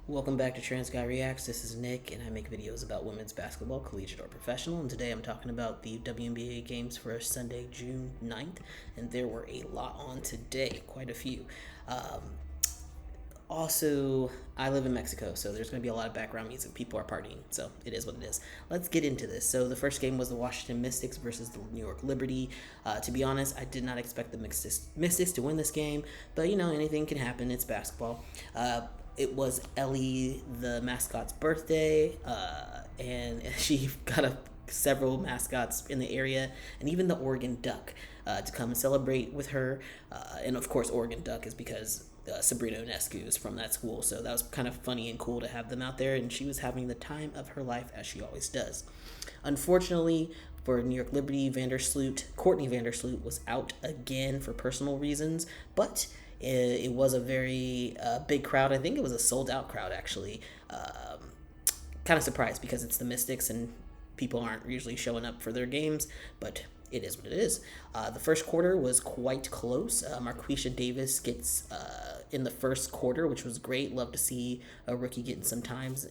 Welcome back to TransGuyReacts. This is Nick, and I make videos about women's basketball, collegiate or professional. And today I'm talking about the WNBA games for Sunday, June 9th. And there were a lot on today, quite a few. Um, Also, I live in Mexico, so there's going to be a lot of background music. People are partying, so it is what it is. Let's get into this. So the first game was the Washington Mystics versus the New York Liberty. To be honest, I did not expect the Mystics to win this game, but anything can happen. It's basketball. It was Ellie, the mascot's birthday, and she got several mascots in the area, and even the Oregon Duck to come and celebrate with her. And of course, Oregon Duck is because Sabrina Ionescu is from that school, so that was kind of funny and cool to have them out there, and she was having the time of her life as she always does. Unfortunately, for New York Liberty, Courtney Vandersloot was out again for personal reasons, but it was a very big crowd. I think it was a sold-out crowd, actually. Kind of surprised because it's the Mystics and people aren't usually showing up for their games, but it is what it is. The first quarter was quite close. Marquisha Davis gets in the first quarter, which was great. Love to see a rookie getting some times.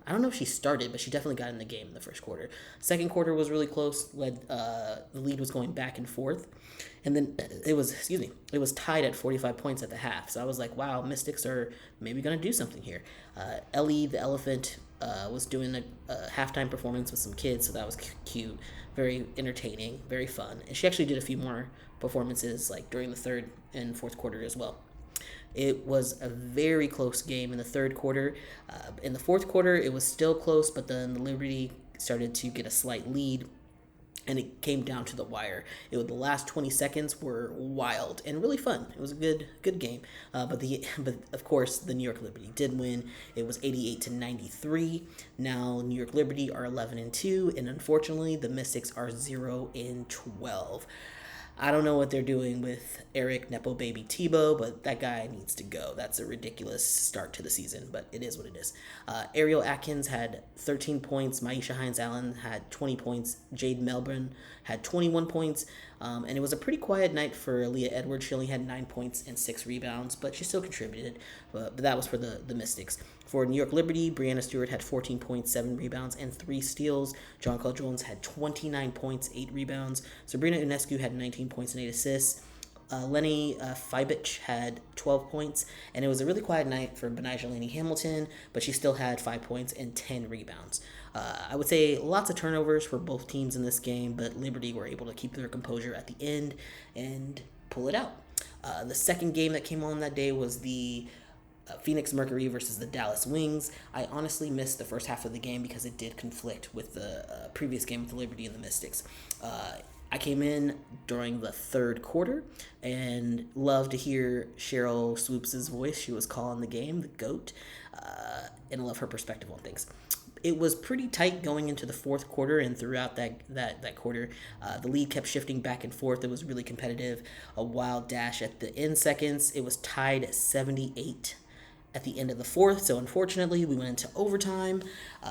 I don't know if she started, but she definitely got in the game in the first quarter. Second quarter was really close. The lead was going back and forth. And then it was tied at 45 points at the half. So I was like, wow, Mystics are maybe going to do something here. Ellie, the elephant, was doing a halftime performance with some kids, so that was cute, very entertaining, very fun. And she actually did a few more performances like during the third and fourth quarter as well. It was a very close game in the third quarter. In the fourth quarter, it was still close, but then the Liberty started to get a slight lead, and it came down to the wire. The last 20 seconds were wild and really fun. It was a good game. But of course the New York Liberty did win. It was 88-93. Now New York Liberty are 11-2, and unfortunately the Mystics are 0-12. I don't know what they're doing with Eric Nepo Baby Tebow, but that guy needs to go. That's a ridiculous start to the season, but it is what it is. Ariel Atkins had 13 points. Maisha Hines-Allen had 20 points. Jade Melbourne had 21 points. And it was a pretty quiet night for Leah Edwards. She only had 9 points and 6 rebounds, but she still contributed. But that was for the Mystics. For New York Liberty, Brianna Stewart had 14 points, 7 rebounds, and 3 steals. John Carl Jones had 29 points, 8 rebounds. Sabrina Ionescu had 19 points and 8 assists. Lenny Fibich had 12 points, and it was a really quiet night for Benijah Laney Hamilton, but she still had 5 points and 10 rebounds. I would say lots of turnovers for both teams in this game, but Liberty were able to keep their composure at the end and pull it out. The second game that came on that day was the Phoenix Mercury versus the Dallas Wings. I honestly missed the first half of the game because it did conflict with the previous game with the Liberty and the Mystics. I came in during the third quarter and loved to hear Cheryl Swoops' voice. She was calling the game, the GOAT, and I love her perspective on things. It was pretty tight going into the fourth quarter, and throughout that quarter, the lead kept shifting back and forth. It was really competitive. A wild dash at the end seconds. It was tied at 78 at the end of the fourth, so unfortunately we went into overtime,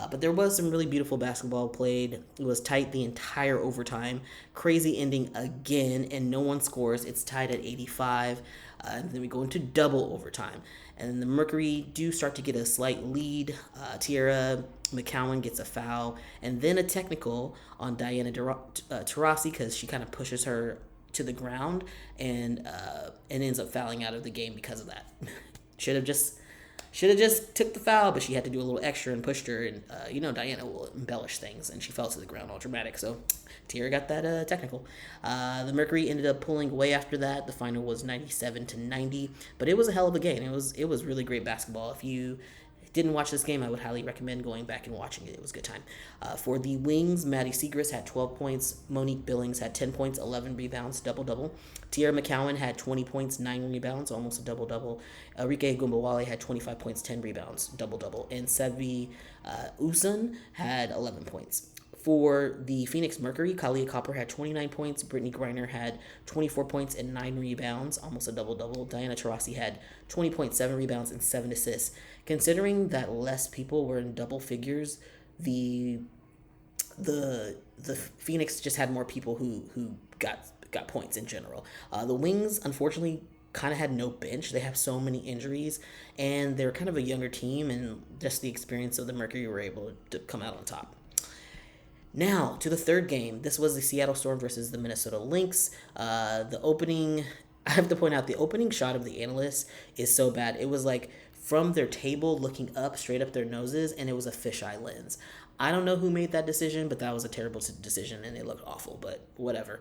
but there was some really beautiful basketball played. It was tight the entire overtime. Crazy ending again, and no one scores. It's tied at 85, and then we go into double overtime, and then the Mercury do start to get a slight lead. Tiara McCowan gets a foul, and then a technical on Diana Taurasi because she kind of pushes her to the ground and ends up fouling out of the game because of that. Should have just took the foul, but she had to do a little extra and pushed her, and Diana will embellish things, and she fell to the ground all dramatic, so Tiara got that technical. The Mercury ended up pulling away after that. The final was 97-90, but it was a hell of a game. It was really great basketball. If you didn't watch this game, I would highly recommend going back and watching it. It was a good time. For the Wings, Maddie Segrist had 12 points. Monique Billings had 10 points, 11 rebounds, double-double. Tiara McCowan had 20 points, 9 rebounds, almost a double-double. Rickea Gumbawale had 25 points, 10 rebounds, double-double. And Sevi Usun had 11 points. For the Phoenix Mercury, Kalia Copper had 29 points. Brittany Griner had 24 points and 9 rebounds, almost a double-double. Diana Taurasi had 20 points, 7 rebounds, and 7 assists. Considering that less people were in double figures, the Phoenix just had more people who got points in general. The Wings, unfortunately, kind of had no bench. They have so many injuries, and they're kind of a younger team, and just the experience of the Mercury were able to come out on top. Now, to the third game. This was the Seattle Storm versus the Minnesota Lynx. The opening, I have to point out, the opening shot of the analysts is so bad. It was like from their table looking up, straight up their noses, and it was a fisheye lens. I don't know who made that decision, but that was a terrible decision, and it looked awful, but whatever.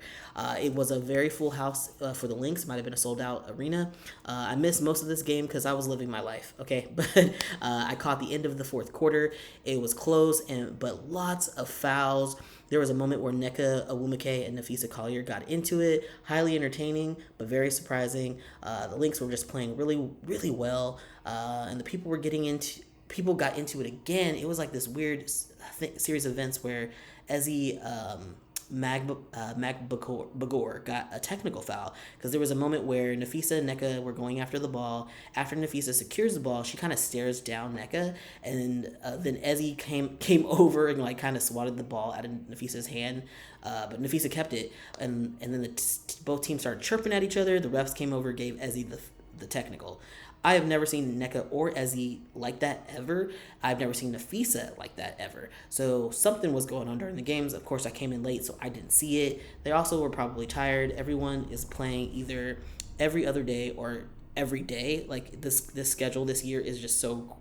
It was a very full house for the Lynx. Might have been a sold-out arena. I missed most of this game because I was living my life, okay? But I caught the end of the fourth quarter. It was close, but lots of fouls. There was a moment where Nneka Onwumike and Napheesa Collier got into it. Highly entertaining, but very surprising. The Lynx were just playing really, really well, and the people got into it again. It was like this weird series of events where Ezi Magbagor got a technical foul because there was a moment where Napheesa and Nneka were going after the ball. After Napheesa secures the ball, she kind of stares down Nneka, and then Ezi came over and like kind of swatted the ball out of Napheesa's hand, but Napheesa kept it, and then both teams started chirping at each other. The refs came over, gave Ezi the technical. I have never seen Nneka or Ezi like that ever. I've never seen Napheesa like that ever. So something was going on during the games. Of course, I came in late, so I didn't see it. They also were probably tired. Everyone is playing either every other day or every day. Like this schedule this year is just so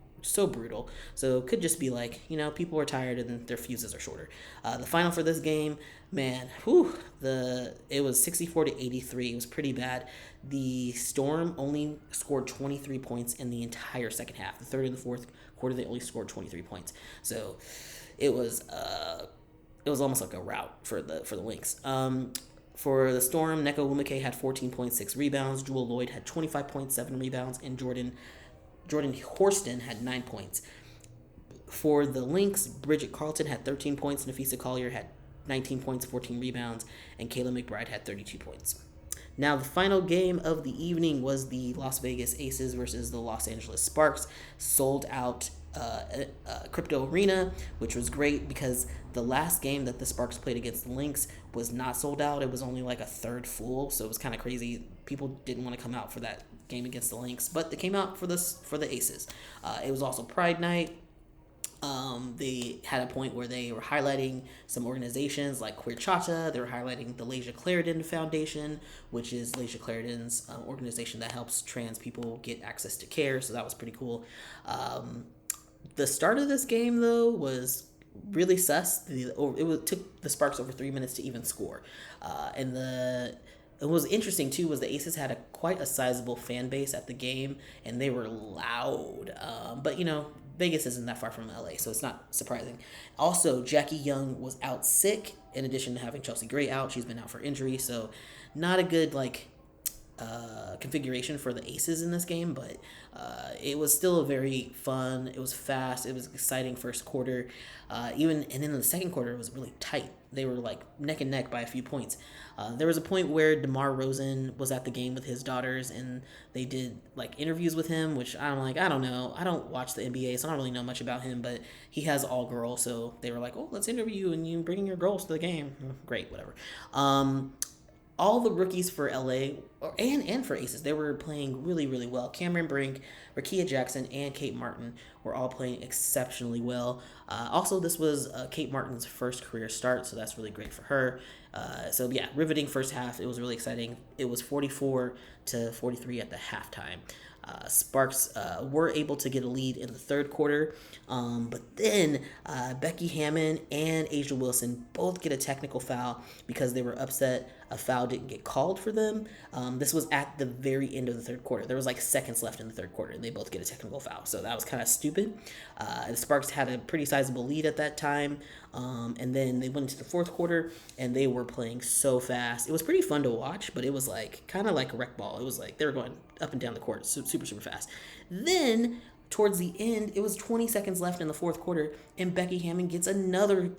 brutal. So it could just be like, people are tired and their fuses are shorter. The final for this game, man, it was 64-83. It was pretty bad. The Storm only scored 23 points in the entire second half. The third and the fourth quarter, they only scored 23 points. So it was almost like a rout for the Lynx. For the Storm, Nneka Onwumike had 14.6 rebounds. Jewel Lloyd had 25.7 rebounds, and Jordan Horston had 9 points. For the Lynx, Bridget Carlton had 13 points. Napheesa Collier had 19 points, 14 rebounds, and Kayla McBride had 32 points. Now, the final game of the evening was the Las Vegas Aces versus the Los Angeles Sparks. Sold out crypto arena, which was great because the last game that the Sparks played against the Lynx was not sold out. It was only like a third full, so it was kind of crazy. People didn't want to come out for that game against the Lynx, but they came out for the Aces. It was also Pride Night. They had a point where they were highlighting some organizations like Queer Chata. They were highlighting the Laysia Clarendon Foundation, which is Laysia Clarendon's organization that helps trans people get access to care. So that was pretty cool. The start of this game, though, was really sus. It took the Sparks over 3 minutes to even score. And what was interesting, too, was the Aces had quite a sizable fan base at the game, and they were loud. But, Vegas isn't that far from LA, so it's not surprising. Also, Jackie Young was out sick, in addition to having Chelsea Gray out. She's been out for injury, so not a good, configuration for the Aces in this game, but it was still a very fun. It was fast. It was exciting first quarter. And then in the second quarter, it was really tight. They were like neck and neck by a few points. There was a point where DeMar Rosen was at the game with his daughters, and they did interviews with him, which I'm like, I don't know. I don't watch the NBA, so I don't really know much about him, but he has all girls, so they were like, oh, let's interview you, and you bring your girls to the game. Great, whatever. All the rookies for LA and for Aces, they were playing really, really well. Cameron Brink, Rickea Jackson, and Kate Martin were all playing exceptionally well. Also, this was Kate Martin's first career start, so that's really great for her. Riveting first half. It was really exciting. It was 44-43 at the halftime. Sparks were able to get a lead in the third quarter, but then Becky Hammond and Asia Wilson both get a technical foul because they were upset a foul didn't get called for them. This was at the very end of the third quarter. There was seconds left in the third quarter, and they both get a technical foul, so that was kind of stupid. The Sparks had a pretty sizable lead at that time, and then they went into the fourth quarter, and they were playing so fast. It was pretty fun to watch, but it was kind of like a rec ball. It was they were going up and down the court super, super fast. Then towards the end, it was 20 seconds left in the fourth quarter, and Becky Hammond gets another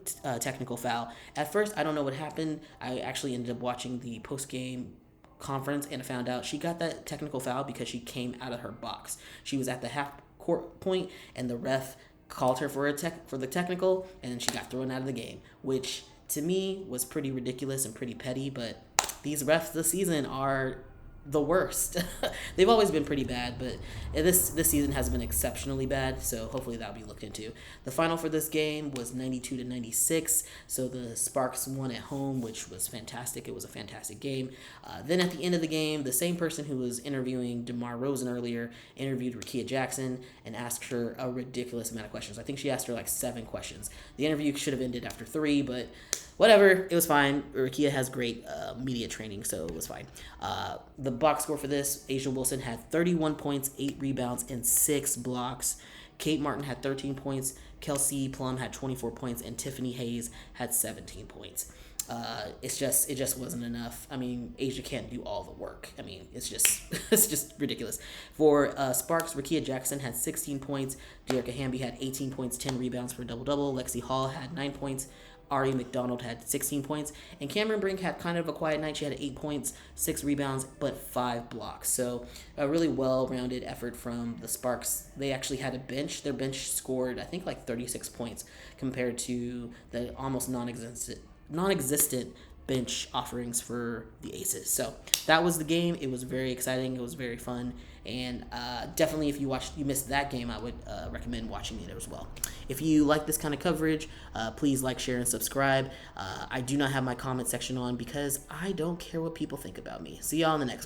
technical foul. At first, I don't know what happened. I actually ended up watching the post-game conference and found out she got that technical foul because she came out of her box. She was at the half court point, and the ref called her for the technical, and she got thrown out of the game, which to me was pretty ridiculous and pretty petty. But these refs this season are the worst. They've always been pretty bad, but this season has been exceptionally bad. So hopefully that'll be looked into. The final for this game was 92-96. So the Sparks won at home, which was fantastic. It was a fantastic game. Then at the end of the game, the same person who was interviewing DeMar Rosen earlier interviewed Rickea Jackson and asked her a ridiculous amount of questions. I think she asked her like 7 questions. The interview should have ended after 3, but whatever, it was fine. Rickea has great media training, so it was fine. The box score for this, Asia Wilson had 31 points, 8 rebounds, and 6 blocks. Kate Martin had 13 points, Kelsey Plum had 24 points, and Tiffany Hayes had 17 points. It just wasn't enough. I mean, Asia can't do all the work. I mean, it's just ridiculous. For Sparks, Rickea Jackson had 16 points. Dearica Hamby had 18 points, 10 rebounds for a double-double. Lexi Hall had 9 points. Ari McDonald had 16 points, and Cameron Brink had kind of a quiet night. She had 8 points, 6 rebounds, but 5 blocks. So a really well-rounded effort from the Sparks. They actually had a bench. Their bench scored, I think, like 36 points compared to the almost non-existent bench offerings for the Aces. So that was the game. It was very exciting. It was very fun. And definitely, if you missed that game, I would recommend watching it as well. If you like this kind of coverage, please like, share, and subscribe. I do not have my comment section on because I don't care what people think about me. See y'all in the next one.